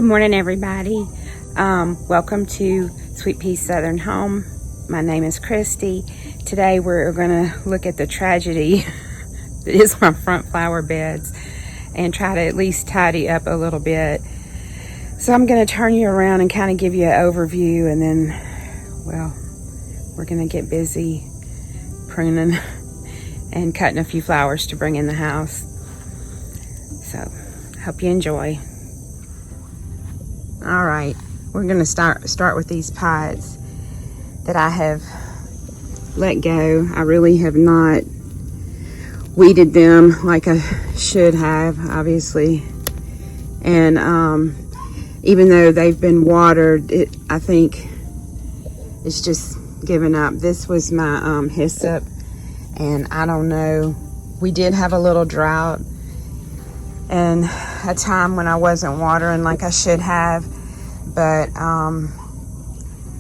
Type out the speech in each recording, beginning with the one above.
Good morning, everybody. Welcome to Sweet Peace Southern Home. My name is Christy. Today we're going to look at the tragedy that is my front flower beds and try to at least tidy up a little bit. So I'm going to turn you around and kind of give you an overview, and then, well, we're going to get busy pruning and cutting a few flowers to bring in the house. So, hope you enjoy. All right, we're going to start with these pots that I have let go. I really have not weeded them like I should have, obviously. And even though they've been watered, I think it's just given up. This was my hyssop, and I don't know. We did have a little drought and a time when I wasn't watering like I should have, but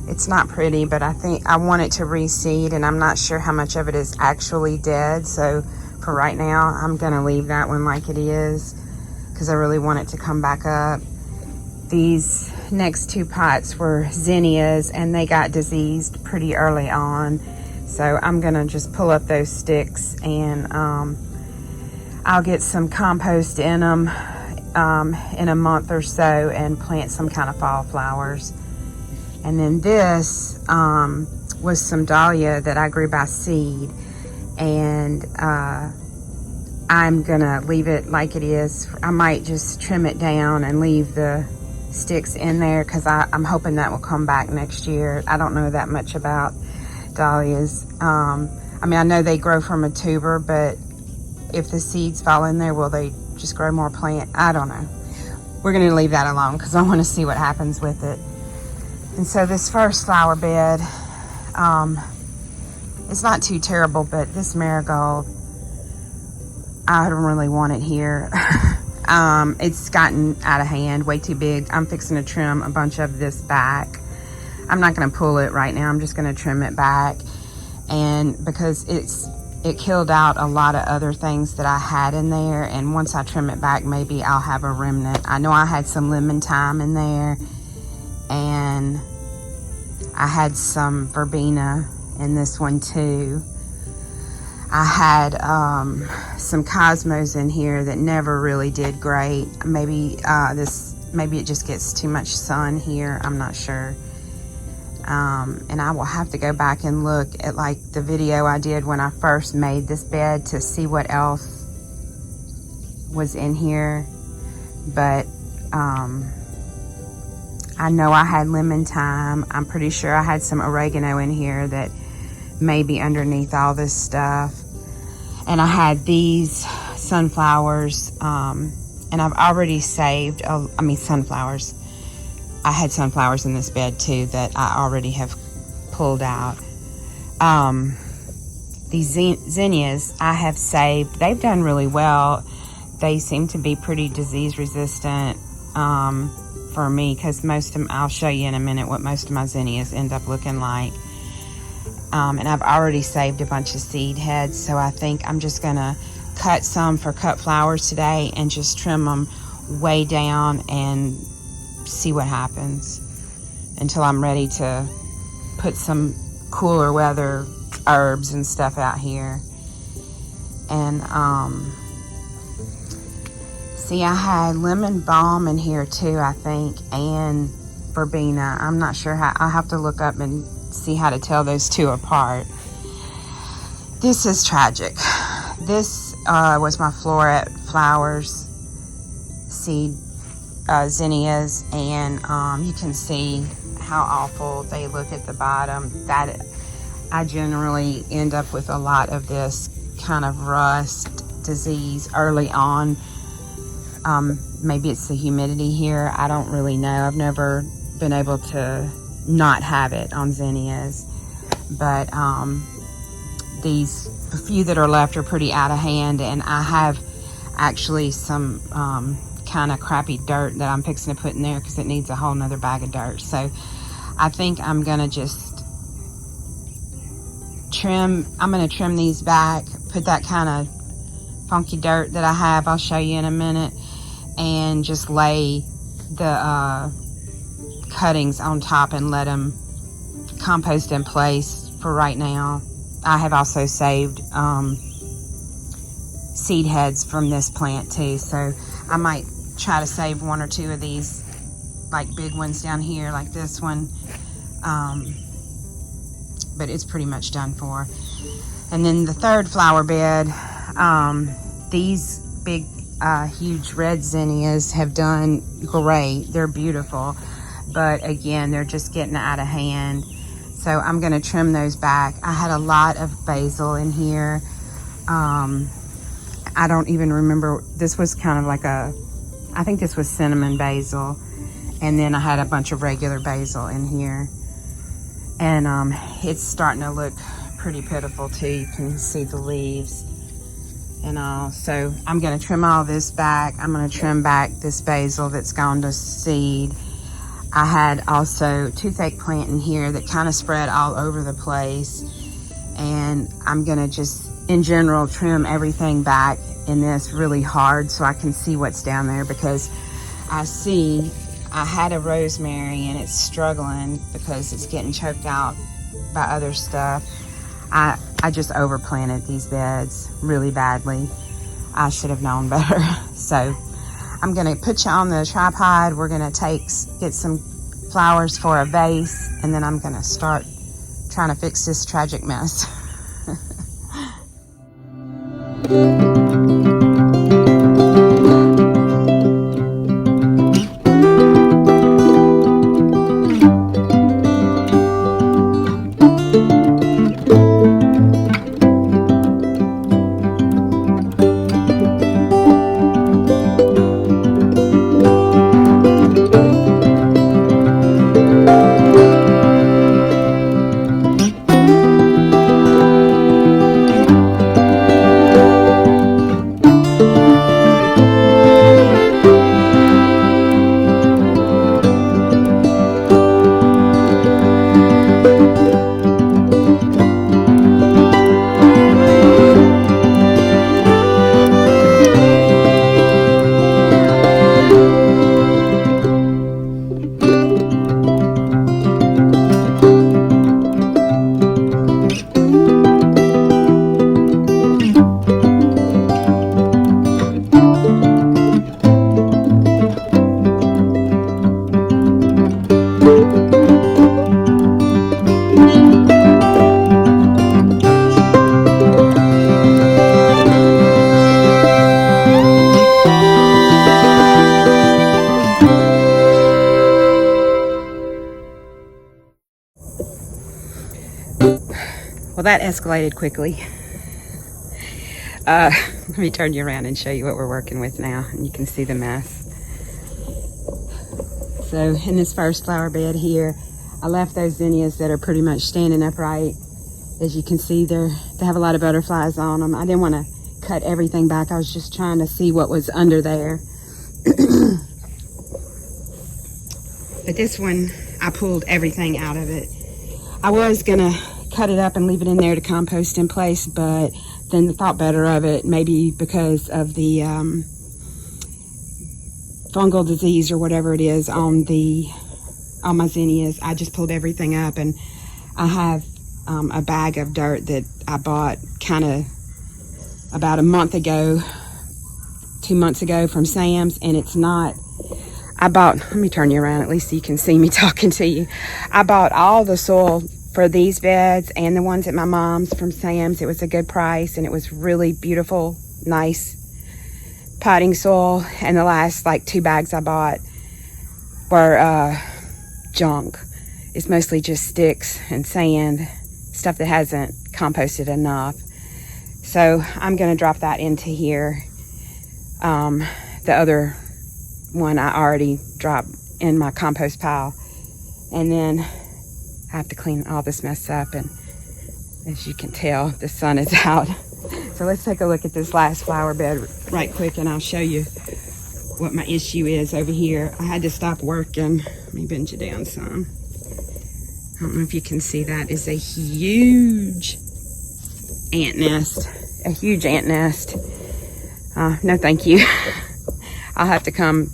it's not pretty. But I think I want it to reseed, and I'm not sure how much of it is actually dead. So for right now, I'm gonna leave that one like it is because I really want it to come back up. These next two pots were zinnias, and they got diseased pretty early on. So I'm gonna just pull up those sticks, and I'll get some compost in them in a month or so and plant some kind of fall flowers. And then this was some dahlia that I grew by seed, and I'm gonna leave it like it is. I might just trim it down and leave the sticks in there because I'm hoping that will come back next year. I don't know that much about dahlias. I mean, I know they grow from a tuber, but if the seeds fall in there, will they just grow more plant? I don't know. We're going to leave that alone because I want to see what happens with it. And so this first flower bed, it's not too terrible, but this marigold, I don't really want it here. It's gotten out of hand, way too big. I'm fixing to trim a bunch of this back. I'm not going to pull it right now. I'm just going to trim it back, and because it killed out a lot of other things that I had in there, and once I trim it back, maybe I'll have a remnant. I know I had some lemon thyme in there, and I had some verbena in this one too. I had some cosmos in here that never really did great. Maybe it just gets too much sun here. I'm not sure. And I will have to go back and look at like the video I did when I first made this bed to see what else was in here. But I know I had lemon thyme. I'm pretty sure I had some oregano in here that may be underneath all this stuff. And I had these sunflowers, and I've already saved, sunflowers. I had sunflowers in this bed too that I already have pulled out. These zinnias I have saved. They've done really well. They seem to be pretty disease resistant for me, because most of them, I'll show you in a minute what most of my zinnias end up looking like. And I've already saved a bunch of seed heads, so I think I'm just gonna cut some for cut flowers today and just trim them way down and see what happens until I'm ready to put some cooler weather herbs and stuff out here. And see, I had lemon balm in here too, I think, and verbena. I'm not sure how. I'll have to look up and see how to tell those two apart. This is tragic. This was my Floret Flowers seed zinnias, and you can see how awful they look at the bottom. That I generally end up with a lot of this kind of rust disease early on. Maybe it's the humidity here. I don't really know. I've never been able to not have it on zinnias, but these few that are left are pretty out of hand, and I have actually some kind of crappy dirt that I'm fixing to put in there because it needs a whole nother bag of dirt. So I think I'm gonna just trim these back, put that kind of funky dirt that I have, I'll show you in a minute, and just lay the cuttings on top and let them compost in place for right now. I have also saved seed heads from this plant too, so I might try to save one or two of these like big ones down here like this one, but it's pretty much done for. And then the third flower bed, these big huge red zinnias have done great. They're beautiful, but again, they're just getting out of hand, so I'm going to trim those back. I had a lot of basil in here. I don't even remember, this was kind of like I think this was cinnamon basil, and then I had a bunch of regular basil in here, and it's starting to look pretty pitiful too. You can see the leaves and all. So I'm going to trim all this back. I'm going to trim back this basil that's gone to seed. I had also toothache plant in here that kind of spread all over the place, and I'm going to just in general trim everything back in this really hard so I can see what's down there, because I had a rosemary and it's struggling because it's getting choked out by other stuff. I just overplanted these beds really badly. I should have known better. So I'm gonna put you on the tripod. We're gonna get some flowers for a vase, and then I'm gonna start trying to fix this tragic mess. Well, that escalated quickly. Let me turn you around and show you what we're working with now, and you can see the mess. So in this first flower bed here, I left those zinnias that are pretty much standing upright. As you can see, they have a lot of butterflies on them. I didn't want to cut everything back. I was just trying to see what was under there. But this one, I pulled everything out of it. I was gonna cut it up and leave it in there to compost in place, but then thought better of it, maybe because of the fungal disease or whatever it is on my zinnias. I just pulled everything up, and I have a bag of dirt that I bought kind of about a month ago, 2 months ago from Sam's, and it's not, let me turn you around at least so you can see me talking to you. I bought all the soil for these beds and the ones at my mom's from Sam's. It was a good price, and it was really beautiful, nice potting soil. And the last like 2 bags I bought were junk. It's mostly just sticks and sand, stuff that hasn't composted enough. So I'm gonna drop that into here. The other one I already dropped in my compost pile, and then I have to clean all this mess up, and as you can tell, the sun is out. So let's take a look at this last flower bed right quick, and I'll show you what my issue is over here. I had to stop working. Let me bend you down some. I don't know if you can see that. Is a huge ant nest. A huge ant nest. No thank you. I'll have to come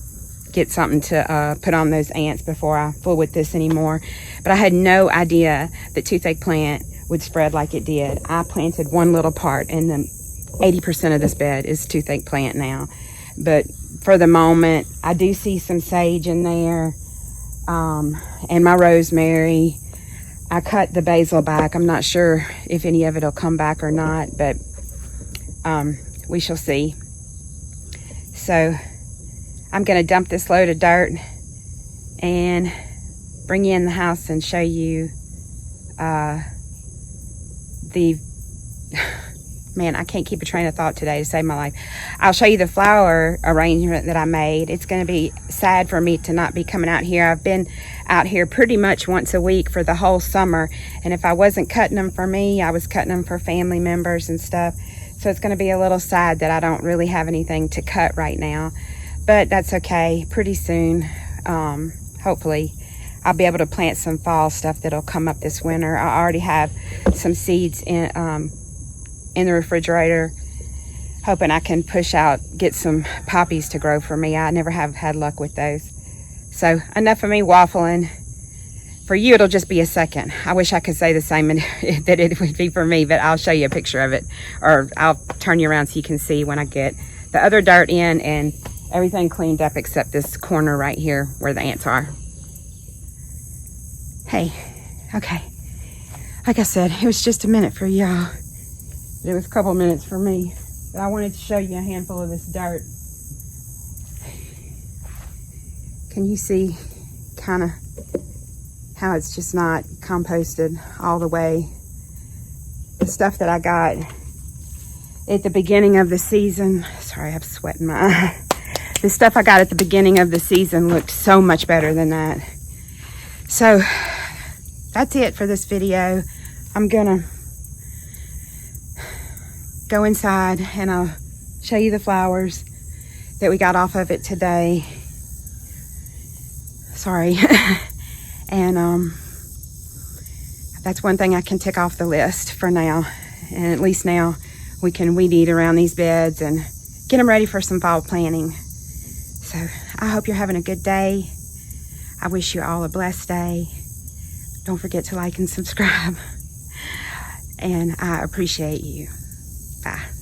get something to put on those ants before I fool with this anymore. But I had no idea that toothache plant would spread like it did. I planted one little part, and then 80% of this bed is toothache plant now. But for the moment, I do see some sage in there, and my rosemary. I cut the basil back. I'm not sure if any of it will come back or not, but we shall see. So I'm going to dump this load of dirt and bring you in the house and show you man, I can't keep a train of thought today to save my life. I'll show you the flower arrangement that I made. It's going to be sad for me to not be coming out here. I've been out here pretty much once a week for the whole summer, and if I wasn't cutting them for me, I was cutting them for family members and stuff. So it's going to be a little sad that I don't really have anything to cut right now, but that's okay. Pretty soon, hopefully, I'll be able to plant some fall stuff that'll come up this winter. I already have some seeds in the refrigerator, hoping I can get some poppies to grow for me. I never have had luck with those. So enough of me waffling. For you, it'll just be a second. I wish I could say the same that it would be for me, but I'll show you a picture of it, or I'll turn you around so you can see when I get the other dirt in and everything cleaned up except this corner right here where the ants are. Hey, okay. Like I said, it was just a minute for y'all. It was a couple minutes for me, but I wanted to show you a handful of this dirt. Can you see kind of how it's just not composted all the way? The stuff that I got at the beginning of the season, sorry, I have sweat in my eye. The stuff I got at the beginning of the season looked so much better than that. So that's it for this video. I'm gonna go inside and I'll show you the flowers that we got off of it today. Sorry. And that's one thing I can tick off the list for now. And at least now we can weed eat around these beds and get them ready for some fall planting. So I hope you're having a good day. I wish you all a blessed day. Don't forget to like and subscribe. And I appreciate you. Bye.